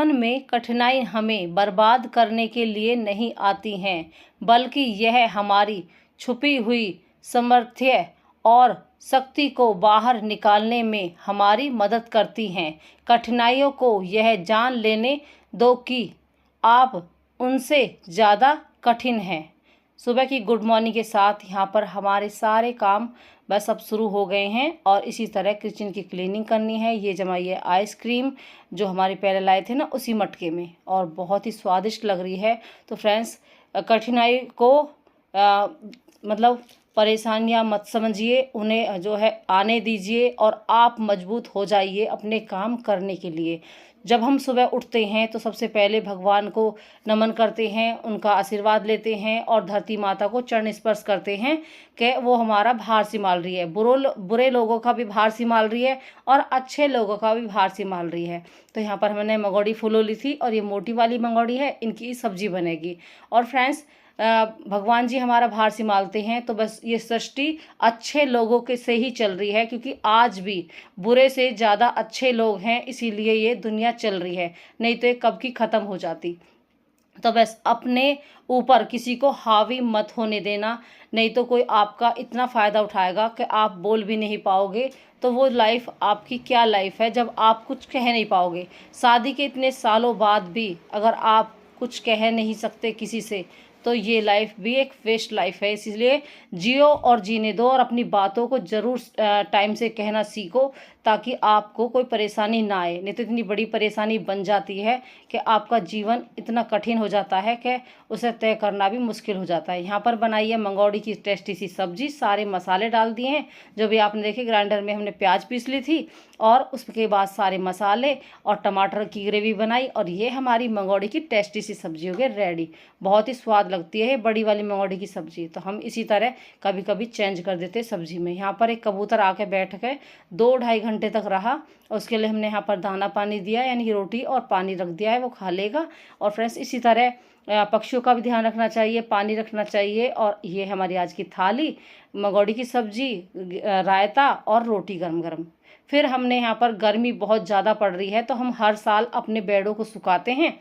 जीवन में कठिनाई हमें बर्बाद करने के लिए नहीं आती हैं, बल्कि यह हमारी छुपी हुई सामर्थ्य और शक्ति को बाहर निकालने में हमारी मदद करती हैं। कठिनाइयों को यह जान लेने दो कि आप उनसे ज़्यादा कठिन हैं। सुबह की गुड मॉर्निंग के साथ यहाँ पर हमारे सारे काम बस अब शुरू हो गए हैं और इसी तरह किचन की क्लीनिंग करनी है। ये जमाइए आइसक्रीम जो हमारे पहले लाए थे ना उसी मटके में, और बहुत ही स्वादिष्ट लग रही है। तो फ्रेंड्स, कठिनाई को मतलब परेशानियां मत समझिए, उन्हें जो है आने दीजिए और आप मजबूत हो जाइए अपने काम करने के लिए। जब हम सुबह उठते हैं तो सबसे पहले भगवान को नमन करते हैं, उनका आशीर्वाद लेते हैं और धरती माता को चरण स्पर्श करते हैं कि वो हमारा भार संभाल रही है, बुरे लोगों का भी भार संभाल रही है और अच्छे लोगों का भी भार संभाल रही है। तो यहाँ पर हमने मंगोड़ी फूलो ली थी और ये मोटी वाली मंगोड़ी है, इनकी सब्जी बनेगी। और फ्रेंड्स, भगवान जी हमारा भार संभालते हैं तो बस ये सृष्टि अच्छे लोगों के से ही चल रही है, क्योंकि आज भी बुरे से ज़्यादा अच्छे लोग हैं, इसीलिए ये दुनिया चल रही है, नहीं तो ये कब की ख़त्म हो जाती। तो बस अपने ऊपर किसी को हावी मत होने देना, नहीं तो कोई आपका इतना फ़ायदा उठाएगा कि आप बोल भी नहीं पाओगे। तो वो लाइफ आपकी क्या लाइफ है जब आप कुछ कह नहीं पाओगे। शादी के इतने सालों बाद भी अगर आप कुछ कह नहीं सकते किसी से, तो ये लाइफ भी एक वेस्ट लाइफ है। इसलिए जियो और जीने दो और अपनी बातों को ज़रूर टाइम से कहना सीखो, ताकि आपको कोई परेशानी ना आए। नहीं तो इतनी बड़ी परेशानी बन जाती है कि आपका जीवन इतना कठिन हो जाता है कि उसे तय करना भी मुश्किल हो जाता है। यहाँ पर बनाई है मंगोड़ी की टेस्टी सी सब्जी, सारे मसाले डाल दिए हैं। जो भी आपने देखे, ग्राइंडर में हमने प्याज पीस ली थी और उसके बाद सारे मसाले और टमाटर की ग्रेवी बनाई, और ये हमारी मंगोड़ी की टेस्टी सी सब्जी हो गई रेडी। बहुत ही स्वाद लगती है बड़ी वाली मंगोड़ी की सब्जी। तो हम इसी तरह कभी कभी चेंज कर देते सब्जी में। यहाँ पर एक कबूतर आके बैठ के 2-2.5 घंटे तक रहा, उसके लिए हमने यहाँ पर दाना पानी दिया, यानी कि रोटी और पानी रख दिया है, वो खा लेगा। और फ्रेंड्स, इसी तरह पक्षियों का भी ध्यान रखना चाहिए, पानी रखना चाहिए। और ये हमारी आज की थाली, मंगोड़ी की सब्जी, रायता और रोटी गरम गरम। फिर हमने यहाँ पर गर्मी बहुत ज़्यादा पड़ रही है, तो हम हर साल अपने बेडों को सुखाते हैं,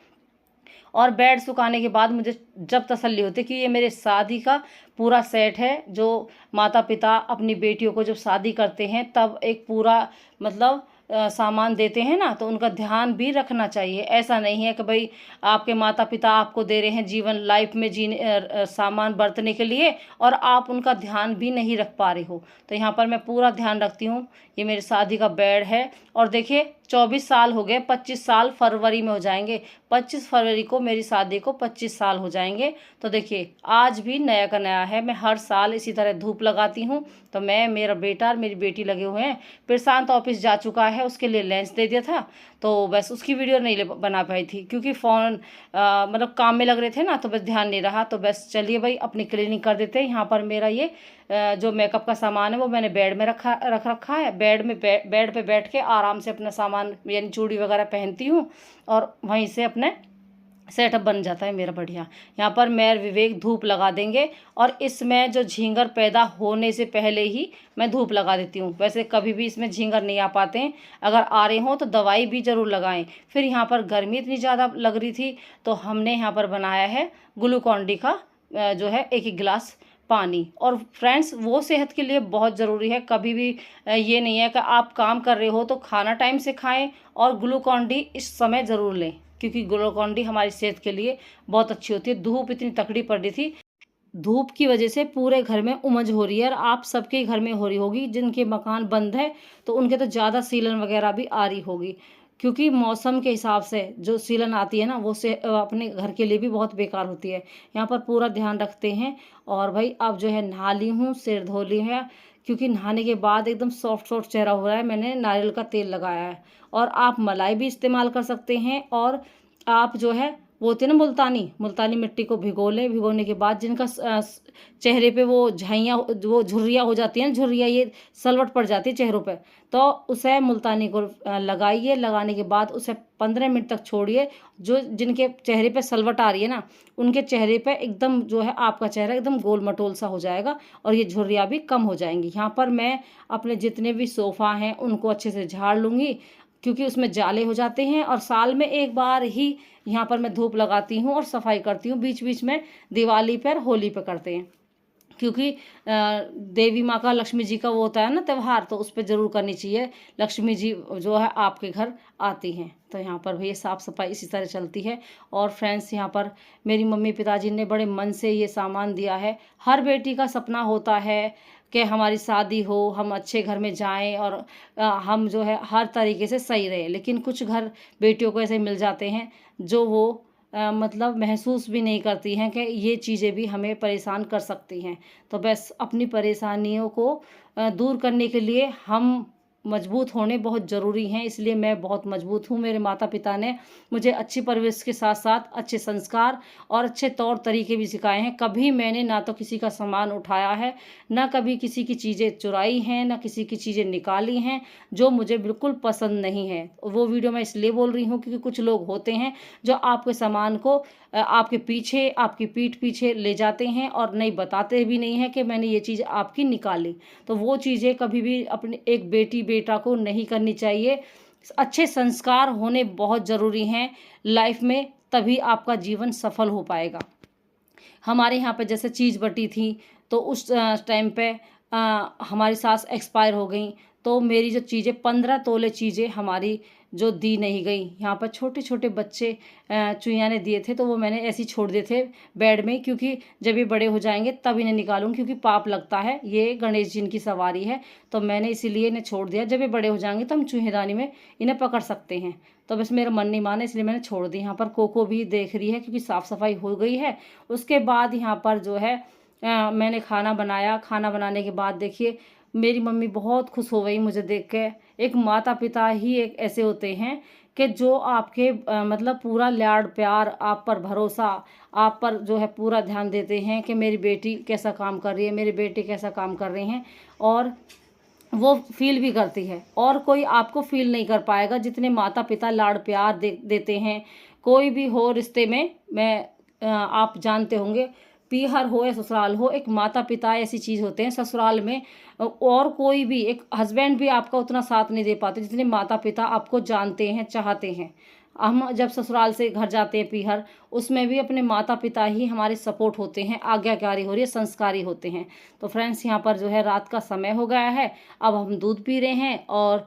और बेड सुखाने के बाद मुझे जब तसल्ली होती है कि ये मेरे शादी का पूरा सेट है। जो माता पिता अपनी बेटियों को जब शादी करते हैं तब एक पूरा मतलब सामान देते हैं ना, तो उनका ध्यान भी रखना चाहिए। ऐसा नहीं है कि भाई आपके माता पिता आपको दे रहे हैं जीवन लाइफ में जीने सामान बरतने के लिए और आप उनका ध्यान भी नहीं रख पा रहे हो। तो यहाँ पर मैं पूरा ध्यान रखती हूँ। ये मेरी शादी का बेड है, और देखिए 24 साल हो गए, 25 साल फरवरी में हो जाएंगे। 25 फरवरी को मेरी शादी को 25 साल हो जाएंगे। तो देखिए आज भी नया का नया है। मैं हर साल इसी तरह धूप लगाती हूँ। तो मैं, मेरा बेटा और मेरी बेटी लगे हुए हैं। प्रशांत ऑफिस जा चुका है, उसके लिए लंच दे दिया था, तो बस उसकी वीडियो नहीं बना पाई थी, क्योंकि फ़ोन मतलब काम में लग रहे थे ना, तो बस ध्यान नहीं रहा। तो बस चलिए भाई अपनी क्लीनिंग कर देते हैं। यहाँ पर मेरा ये जो मेकअप का सामान है वो मैंने बेड में रख रखा है। बेड पे बैठ के आराम से अपना सामान यानी चूड़ी वगैरह पहनती हूँ, और वहीं से अपने सेटअप बन जाता है मेरा बढ़िया। यहाँ पर मैं विवेक धूप लगा देंगे, और इसमें जो झींगर पैदा होने से पहले ही मैं धूप लगा देती हूँ। वैसे कभी भी इसमें झींगर नहीं आ पाते हैं, अगर आ रहे हों तो दवाई भी ज़रूर लगाएं। फिर यहाँ पर गर्मी इतनी ज़्यादा लग रही थी, तो हमने यहाँ पर बनाया है ग्लूकॉन डी का जो है 1 गिलास पानी। और फ्रेंड्स, वो सेहत के लिए बहुत ज़रूरी है। कभी भी ये नहीं है कि आप काम कर रहे हो तो खाना टाइम से खाएं, और ग्लूकॉन डी इस समय ज़रूर लें, क्योंकि ग्लूकॉन डी हमारी सेहत के लिए बहुत अच्छी होती है। धूप इतनी तकड़ी पड़ रही थी, धूप की वजह से पूरे घर में उमस हो रही है, और आप सबके घर में हो रही होगी। जिनके मकान बंद है तो उनके तो ज़्यादा सीलन वगैरह भी आ रही होगी, क्योंकि मौसम के हिसाब से जो सीलन आती है ना, वो से अपने घर के लिए भी बहुत बेकार होती है। यहाँ पर पूरा ध्यान रखते हैं। और भाई अब जो है नहा ली हूँ, सिर धो ली है, क्योंकि नहाने के बाद एकदम सॉफ्ट सॉफ्ट चेहरा हो रहा है। मैंने नारियल का तेल लगाया है, और आप मलाई भी इस्तेमाल कर सकते हैं। और आप जो है वो होती है ना मुल्तानी मिट्टी को भिगो लें। भिगोने के बाद जिनका चेहरे पे वो झाइयाँ, वो झुर्रियाँ हो जाती हैं, झुर्रियाँ ये सलवट पड़ जाती है चेहरों पे, तो उसे मुल्तानी को लगाइए। लगाने के बाद उसे 15 मिनट तक छोड़िए। जो जिनके चेहरे पे सलवट आ रही है ना, उनके चेहरे पे एकदम जो है आपका चेहरा एकदम गोल मटोल सा हो जाएगा, और ये झुर्रियाँ भी कम हो जाएंगी। यहाँ पर मैं अपने जितने भी सोफ़ा हैं उनको अच्छे से झाड़ लूँगी, क्योंकि उसमें जाले हो जाते हैं। और साल में एक बार ही यहाँ पर मैं धूप लगाती हूँ और सफाई करती हूँ। बीच बीच में दिवाली पर, होली पर करते हैं, क्योंकि देवी माँ का, लक्ष्मी जी का वो होता है ना त्यौहार, तो उस पर ज़रूर करनी चाहिए। लक्ष्मी जी जो है आपके घर आती हैं, तो यहाँ पर भी ये साफ़ सफाई इसी तरह चलती है। और फ्रेंड्स, यहाँ पर मेरी मम्मी पिताजी ने बड़े मन से ये सामान दिया है। हर बेटी का सपना होता है कि हमारी शादी हो, हम अच्छे घर में जाएं और हम जो है हर तरीके से सही रहें। लेकिन कुछ घर बेटियों को ऐसे मिल जाते हैं जो वो मतलब महसूस भी नहीं करती हैं कि ये चीज़ें भी हमें परेशान कर सकती हैं। तो बस अपनी परेशानियों को दूर करने के लिए हम मजबूत होने बहुत ज़रूरी हैं। इसलिए मैं बहुत मजबूत हूँ। मेरे माता पिता ने मुझे अच्छी परवरिश के साथ साथ अच्छे संस्कार और अच्छे तौर तरीके भी सिखाए हैं। कभी मैंने ना तो किसी का सामान उठाया है, ना कभी किसी की चीज़ें चुराई हैं, ना किसी की चीज़ें निकाली हैं जो मुझे बिल्कुल पसंद नहीं है। वो वीडियो मैं इसलिए बोल रही हूँ क्योंकि कुछ लोग होते हैं जो आपके सामान को आपके पीछे, आपकी पीठ पीछे ले जाते हैं और नहीं बताते भी नहीं है कि मैंने ये चीज़ आपकी निकाली। तो वो चीज़ें कभी भी अपने एक बेटी बेटा को नहीं करनी चाहिए। अच्छे संस्कार होने बहुत ज़रूरी हैं लाइफ में, तभी आपका जीवन सफल हो पाएगा। हमारे यहाँ पे जैसे चीज़ बटी थी, तो उस टाइम पे हमारी सास एक्सपायर हो गई, तो मेरी जो चीज़ें 15 तोले चीज़ें हमारी जो दी नहीं गई। यहाँ पर छोटे छोटे बच्चे चुईया ने दिए थे, तो वो मैंने ऐसे ही छोड़ दिए थे बेड में, क्योंकि जब ये बड़े हो जाएंगे तब इन्हें निकालूंगी, क्योंकि पाप लगता है। ये गणेश जी की सवारी है, तो मैंने इसीलिए इन्हें छोड़ दिया। जब ये बड़े हो जाएंगे तो हम चूहेदानी में इन्हें पकड़ सकते हैं। तो बस मेरा मन नहीं माना, इसलिए मैंने छोड़ दी। यहाँ पर कोको भी देख रही है क्योंकि साफ़ सफाई हो गई है। उसके बाद यहाँ पर जो है मैंने खाना बनाया। खाना बनाने के बाद देखिए मेरी मम्मी बहुत खुश हो गई मुझे देख के। एक माता पिता ही एक ऐसे होते हैं कि जो आपके मतलब पूरा लाड प्यार, आप पर भरोसा, आप पर जो है पूरा ध्यान देते हैं कि मेरी बेटी कैसा काम कर रही है, मेरे बेटे कैसा काम कर रहे हैं। और वो फील भी करती है, और कोई आपको फील नहीं कर पाएगा जितने माता पिता लाड प्यार देते हैं। कोई भी हो रिश्ते में, आप जानते होंगे, पीहर हो या ससुराल हो, एक माता पिता ऐसी चीज़ होते हैं ससुराल में। और कोई भी, एक हस्बैंड भी आपका उतना साथ नहीं दे पाते जितने माता पिता आपको जानते हैं, चाहते हैं। हम जब ससुराल से घर जाते हैं पीहर, उसमें भी अपने माता पिता ही हमारे सपोर्ट होते हैं, आज्ञाकारी हो रही है, संस्कारी होते हैं। तो फ्रेंड्स, यहाँ पर जो है रात का समय हो गया है, अब हम दूध पी रहे हैं। और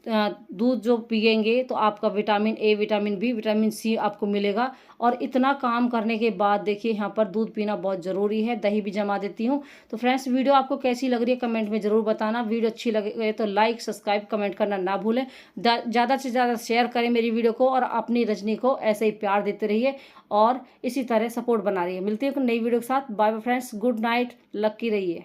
दूध जो पिएंगे तो आपका vitamin A, vitamin B, vitamin C आपको मिलेगा। और इतना काम करने के बाद देखिए यहाँ पर दूध पीना बहुत ज़रूरी है। दही भी जमा देती हूँ। तो फ्रेंड्स, वीडियो आपको कैसी लग रही है कमेंट में ज़रूर बताना। वीडियो अच्छी लगे तो लाइक, सब्सक्राइब, कमेंट करना ना भूलें। ज़्यादा से ज़्यादा शेयर करें मेरी वीडियो को, और अपनी रजनी को ऐसे ही प्यार देते रहिए और इसी तरह सपोर्ट बना रही है। मिलती है एक नई वीडियो के साथ। Bye bye friends, good night, lucky रहिए।